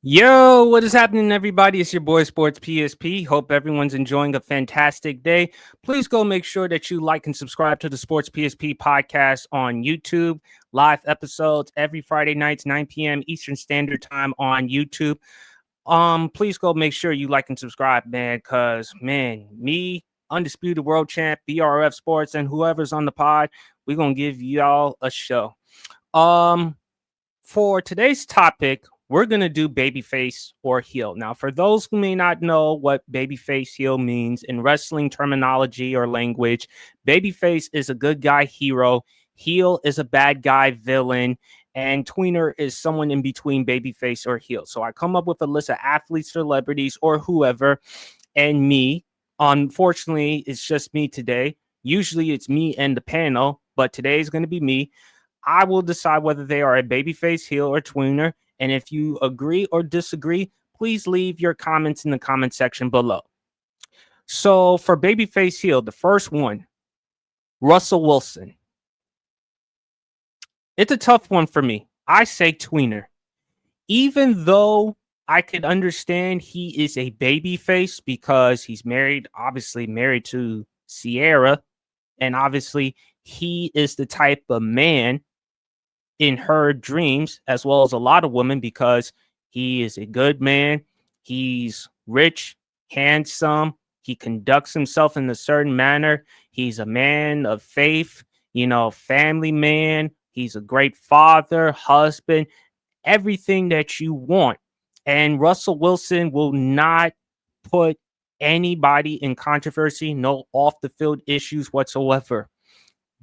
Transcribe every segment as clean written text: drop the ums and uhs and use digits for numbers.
Yo, what is happening, everybody? It's your boy Sports PSP. Hope everyone's enjoying a fantastic day. Please go make sure that you like and subscribe to the Sports PSP podcast on YouTube. Live episodes every Friday nights, 9 p.m. Eastern Standard Time on YouTube. Please go make sure you like and subscribe, man, because me, Undisputed World Champ, BRF Sports, and whoever's on the pod, we're gonna give y'all a show. Um, for today's topic, we're going to do babyface or heel. Now, for those who may not know what babyface heel means in wrestling terminology or language, babyface is a good guy hero, heel is a bad guy villain, and tweener is someone in between babyface or heel. So I come up with a list of athletes, celebrities, or whoever, and me. Unfortunately, it's just me today. Usually it's me and the panel, but today is going to be me. I will decide whether they are a babyface, heel, or tweener. And if you agree or disagree, please leave your comments in the comment section below. So for babyface, heel, the first one, Russell Wilson. It's a tough one for me. I say tweener. Even though I could understand he is a babyface because he's married, obviously married to Sierra. And obviously he is the type of man in her dreams, as well as a lot of women, because he is a good man. He's rich, handsome. He conducts himself in a certain manner. He's a man of faith, family man. He's a great father, husband, everything that you want. And Russell Wilson will not put anybody in controversy, no off the field issues whatsoever.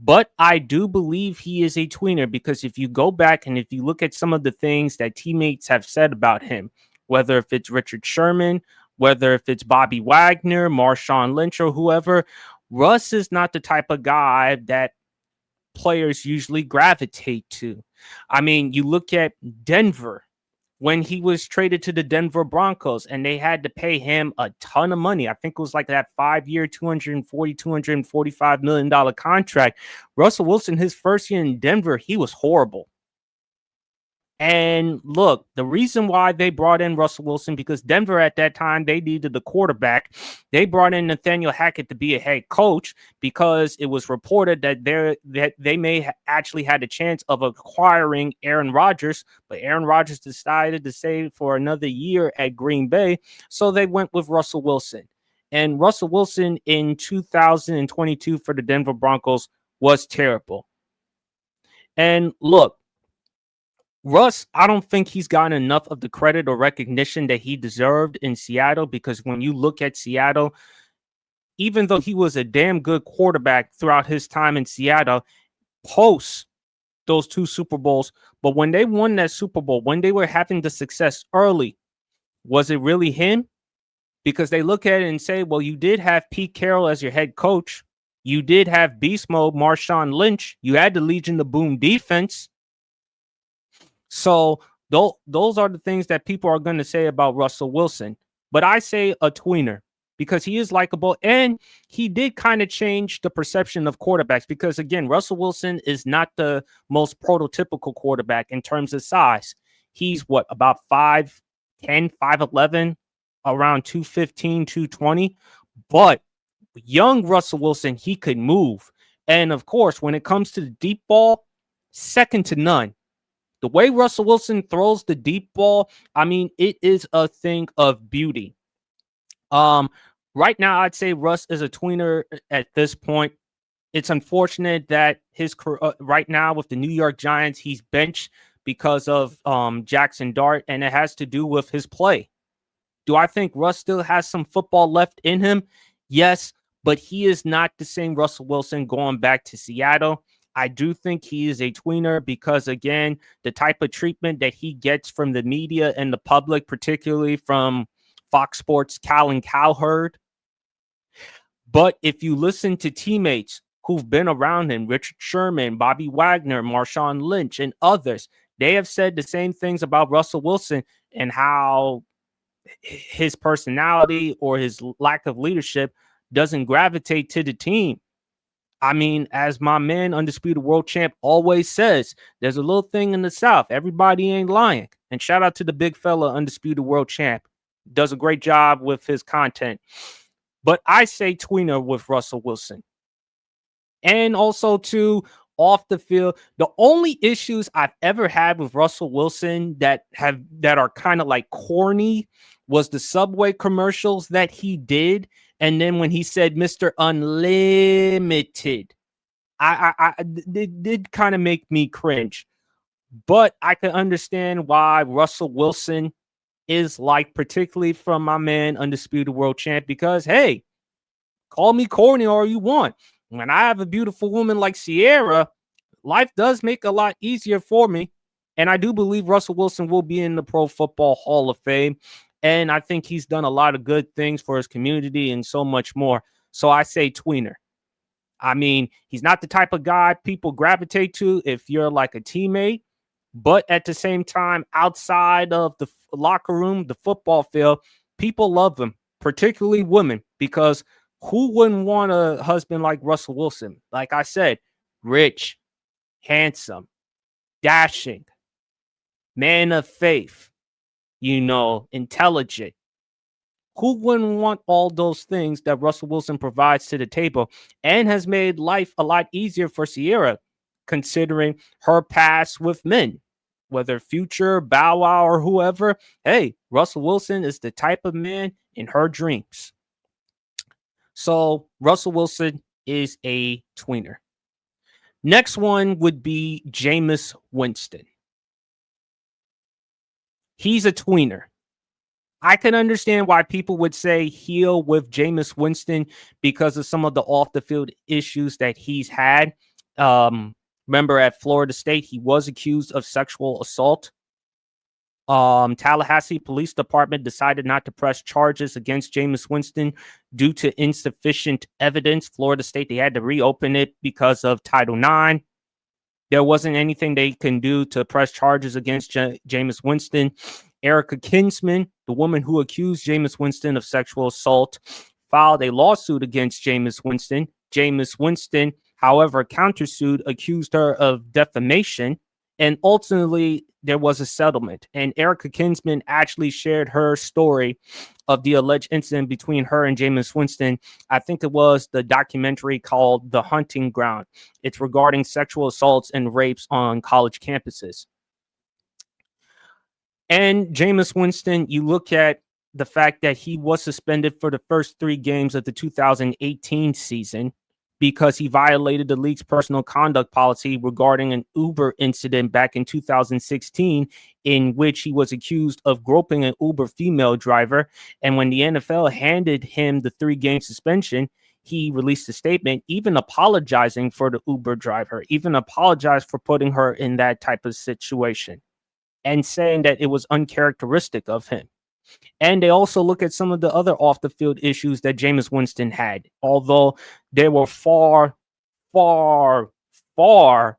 But I do believe he is a tweener because if you go back and if you look at some of the things that teammates have said about him, whether if it's Richard Sherman, whether if it's Bobby Wagner, Marshawn Lynch, or whoever, Russ is not the type of guy that players usually gravitate to. I mean, you look at Denver when he was traded to the Denver Broncos and they had to pay him a ton of money. I think it was like that 5-year, $245 million contract. Russell Wilson, his first year in Denver, he was horrible. And look, the reason why they brought in Russell Wilson, because Denver at that time, they needed the quarterback. They brought in Nathaniel Hackett to be a head coach because it was reported that they may actually had a chance of acquiring Aaron Rodgers, but Aaron Rodgers decided to stay for another year at Green Bay. So they went with Russell Wilson. And Russell Wilson in 2022 for the Denver Broncos was terrible. And look, Russ, I don't think he's gotten enough of the credit or recognition that he deserved in Seattle because when you look at Seattle, even though he was a damn good quarterback throughout his time in Seattle, post those 2 Super Bowls, but when they won that Super Bowl, when they were having the success early, was it really him? Because they look at it and say, well, you did have Pete Carroll as your head coach. You did have beast mode Marshawn Lynch. You had the Legion of Boom defense. So those are the things that people are going to say about Russell Wilson. But I say a tweener because he is likable and he did kind of change the perception of quarterbacks because, again, Russell Wilson is not the most prototypical quarterback in terms of size. He's about 5'10", 5'11", around 215, 220. But young Russell Wilson, he could move. And, of course, when it comes to the deep ball, second to none. The way Russell Wilson throws the deep ball, I mean, it is a thing of beauty. Right now, I'd say Russ is a tweener at this point. It's unfortunate that his right now with the New York Giants, he's benched because of Jackson Dart, and it has to do with his play. Do I think Russ still has some football left in him? Yes, but he is not the same Russell Wilson going back to Seattle. I do think he is a tweener because, again, the type of treatment that he gets from the media and the public, particularly from Fox Sports, Cal and Cowherd. But if you listen to teammates who've been around him, Richard Sherman, Bobby Wagner, Marshawn Lynch, and others, they have said the same things about Russell Wilson and how his personality or his lack of leadership doesn't gravitate to the team. I mean, as my man, Undisputed World Champ, always says, there's a little thing in the South. Everybody ain't lying. And shout out to the big fella, Undisputed World Champ. Does a great job with his content. But I say tweener with Russell Wilson. And also to off the field, the only issues I've ever had with Russell Wilson that are kind of like corny was the Subway commercials that he did, and then when he said Mr. Unlimited, it did kind of make me cringe. But I can understand why Russell Wilson is like, particularly from my man Undisputed World Champ, because hey, call me corny all you want. When I have a beautiful woman like Sierra, life does make a lot easier for me. And I do believe Russell Wilson will be in the Pro Football Hall of Fame. And I think he's done a lot of good things for his community and so much more. So I say tweener. I mean, he's not the type of guy people gravitate to if you're like a teammate. But at the same time, outside of the locker room, the football field, people love him, particularly women, because who wouldn't want a husband like Russell Wilson? Like I said, rich, handsome, dashing, man of faith, intelligent. Who wouldn't want all those things that Russell Wilson provides to the table, and has made life a lot easier for Sierra, considering her past with men, whether Future, Bow Wow, or whoever. Hey, Russell Wilson is the type of man in her dreams. So Russell Wilson is a tweener. Next one would be Jameis Winston. He's a tweener. I can understand why people would say heel with Jameis Winston because of some of the off the field issues that he's had. Remember at Florida State, he was accused of sexual assault. Tallahassee Police Department decided not to press charges against Jameis Winston due to insufficient evidence. Florida State, they had to reopen it because of Title IX. There wasn't anything they can do to press charges against Jameis Winston. Erica Kinsman, the woman who accused Jameis Winston of sexual assault, filed a lawsuit against Jameis Winston. Jameis Winston, however, countersued, accused her of defamation, and ultimately there was a settlement. And Erica Kinsman actually shared her story of the alleged incident between her and Jameis Winston. I think it was the documentary called The Hunting Ground. It's regarding sexual assaults and rapes on college campuses. And Jameis Winston, you look at the fact that he was suspended for the first 3 games of the 2018 season because he violated the league's personal conduct policy regarding an Uber incident back in 2016, in which he was accused of groping an Uber female driver. And when the NFL handed him the 3-game suspension, he released a statement, even apologizing for the Uber driver, even apologized for putting her in that type of situation, and saying that it was uncharacteristic of him. And they also look at some of the other off the field issues that Jameis Winston had, although they were far, far, far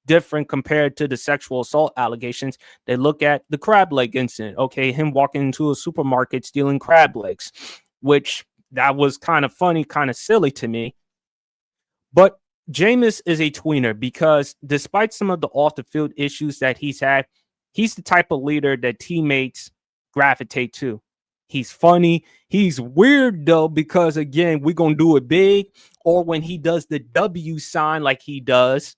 different compared to the sexual assault allegations. They look at the crab leg incident. Okay, him walking into a supermarket stealing crab legs, which that was kind of funny, kind of silly to me. But Jameis is a tweener because despite some of the off the field issues that he's had, he's the type of leader that teammates gravitate to. He's funny. He's weird though, because again, we're going to do it big. Or when he does the W sign like he does.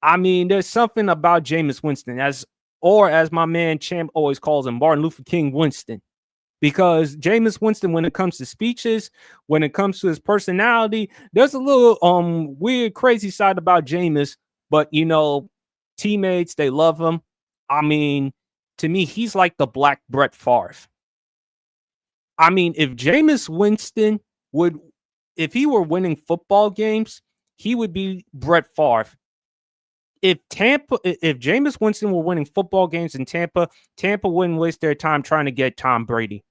I mean, there's something about Jameis Winston, as my man Champ always calls him, Martin Luther King Winston. Because Jameis Winston, when it comes to speeches, when it comes to his personality, there's a little weird, crazy side about Jameis. But, teammates, they love him. I mean, to me, he's like the Black Brett Favre. I mean, if Jameis Winston if he were winning football games, he would be Brett Favre. If Jameis Winston were winning football games in Tampa wouldn't waste their time trying to get Tom Brady.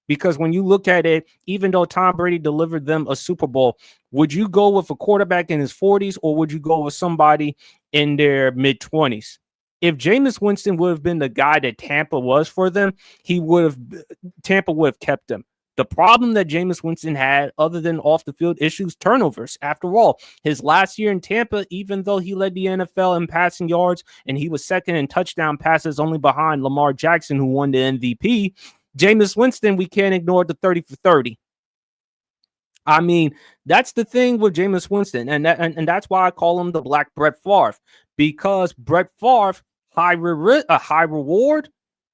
Because when you look at it, even though Tom Brady delivered them a Super Bowl, would you go with a quarterback in his 40s or would you go with somebody in their mid-20s? If Jameis Winston would have been the guy that Tampa was for them, Tampa would have kept him. The problem that Jameis Winston had, other than off the field issues, turnovers. After all, his last year in Tampa, even though he led the NFL in passing yards and he was second in touchdown passes, only behind Lamar Jackson, who won the MVP, Jameis Winston, we can't ignore the 30 for 30. I mean, that's the thing with Jameis Winston, and that's why I call him the Black Brett Favre, because Brett Favre, a high reward,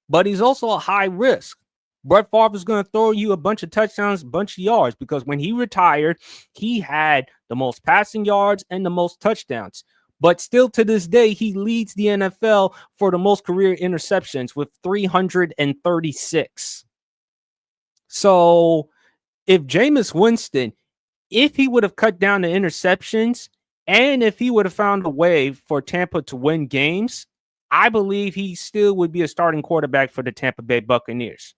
but he's also a high risk. Brett Favre is going to throw you a bunch of touchdowns, a bunch of yards, because when he retired, he had the most passing yards and the most touchdowns. But still to this day, he leads the NFL for the most career interceptions with 336. So if Jameis Winston, if he would have cut down the interceptions and if he would have found a way for Tampa to win games, I believe he still would be a starting quarterback for the Tampa Bay Buccaneers.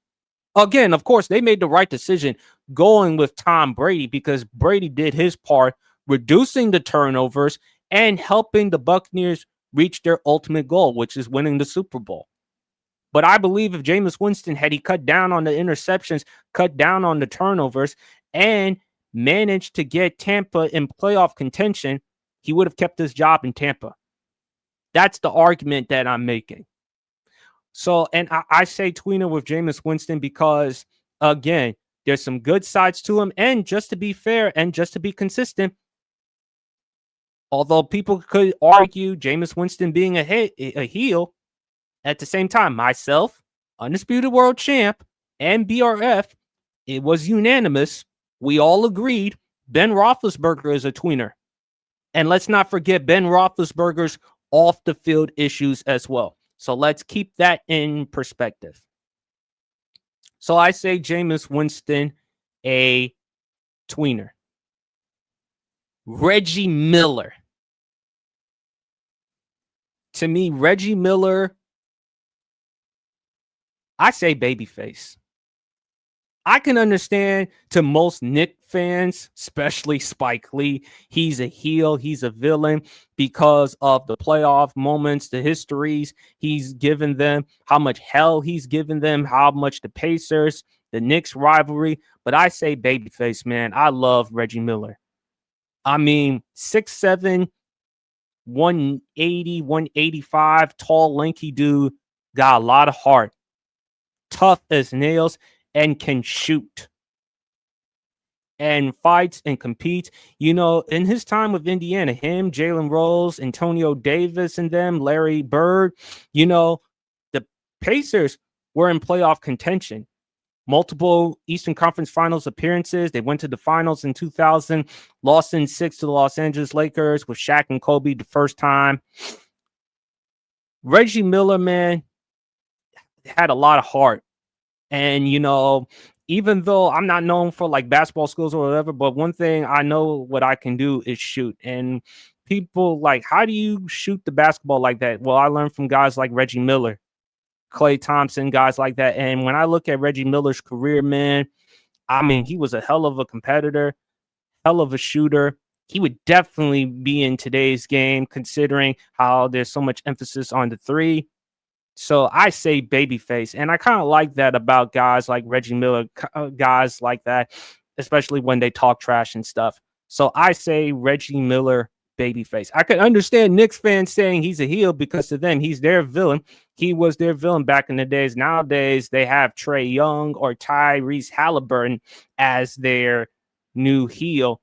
Again, of course, they made the right decision going with Tom Brady because Brady did his part, reducing the turnovers and helping the Buccaneers reach their ultimate goal, which is winning the Super Bowl. But I believe if Jameis Winston had he cut down on the interceptions, cut down on the turnovers, and managed to get Tampa in playoff contention, he would have kept his job in Tampa. That's the argument that I'm making. So, and I say tweener with Jameis Winston because, again, there's some good sides to him. And just to be fair and just to be consistent, although people could argue Jameis Winston being a heel, at the same time, myself, Undisputed World Champ, and BRF, it was unanimous. We all agreed Ben Roethlisberger is a tweener. And let's not forget Ben Roethlisberger's off-the-field issues as well. So let's keep that in perspective. So I say Jameis Winston, a tweener. Reggie Miller. To me, Reggie Miller, I say babyface. I can understand to most Knick fans, especially Spike Lee, he's a heel, he's a villain because of the playoff moments, the histories he's given them, how much hell he's given them, how much the Pacers, the Knicks rivalry. But I say babyface, man. I love Reggie Miller. I mean, 6'7", 180, 185, tall, lanky dude, got a lot of heart, tough as nails, and can shoot and fights and competes. You know, in his time with Indiana, him, Jalen Rose, Antonio Davis, and them, Larry Bird, you know, the Pacers were in playoff contention. Multiple Eastern Conference Finals appearances. They went to the finals in 2000, lost in 6 to the Los Angeles Lakers with Shaq and Kobe the first time. Reggie Miller, man, had a lot of heart. And, you know, even though I'm not known for like basketball skills or whatever, but one thing I know what I can do is shoot. And people like, how do you shoot the basketball like that? Well, I learned from guys like Reggie Miller, Klay Thompson, guys like that. And when I look at Reggie Miller's career, man, I mean, he was a hell of a competitor, hell of a shooter. He would definitely be in today's game, considering how there's so much emphasis on the three. So I say babyface, and I kind of like that about guys like Reggie Miller, guys like that, especially when they talk trash and stuff. So I say Reggie Miller, babyface. I could understand Knicks fans saying he's a heel because to them, he's their villain. He was their villain back in the days. Nowadays, they have Trae Young or Tyrese Halliburton as their new heel.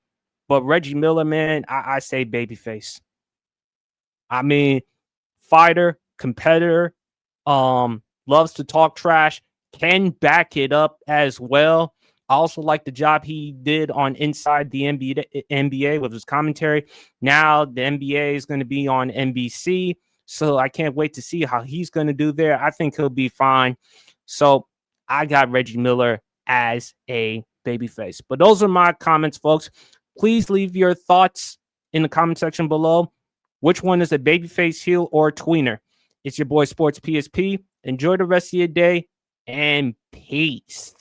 But Reggie Miller, man, I say babyface. I mean, fighter, competitor, loves to talk trash, can back it up as well. I also like the job he did on Inside the NBA with his commentary. Now the NBA is going to be on NBC, so I can't wait to see how he's going to do there. I think he'll be fine. So I got Reggie Miller as a babyface. But those are my comments, folks. Please leave your thoughts in the comment section below. Which one is a babyface, heel, or tweener? It's your boy Sports PSP. Enjoy the rest of your day and peace.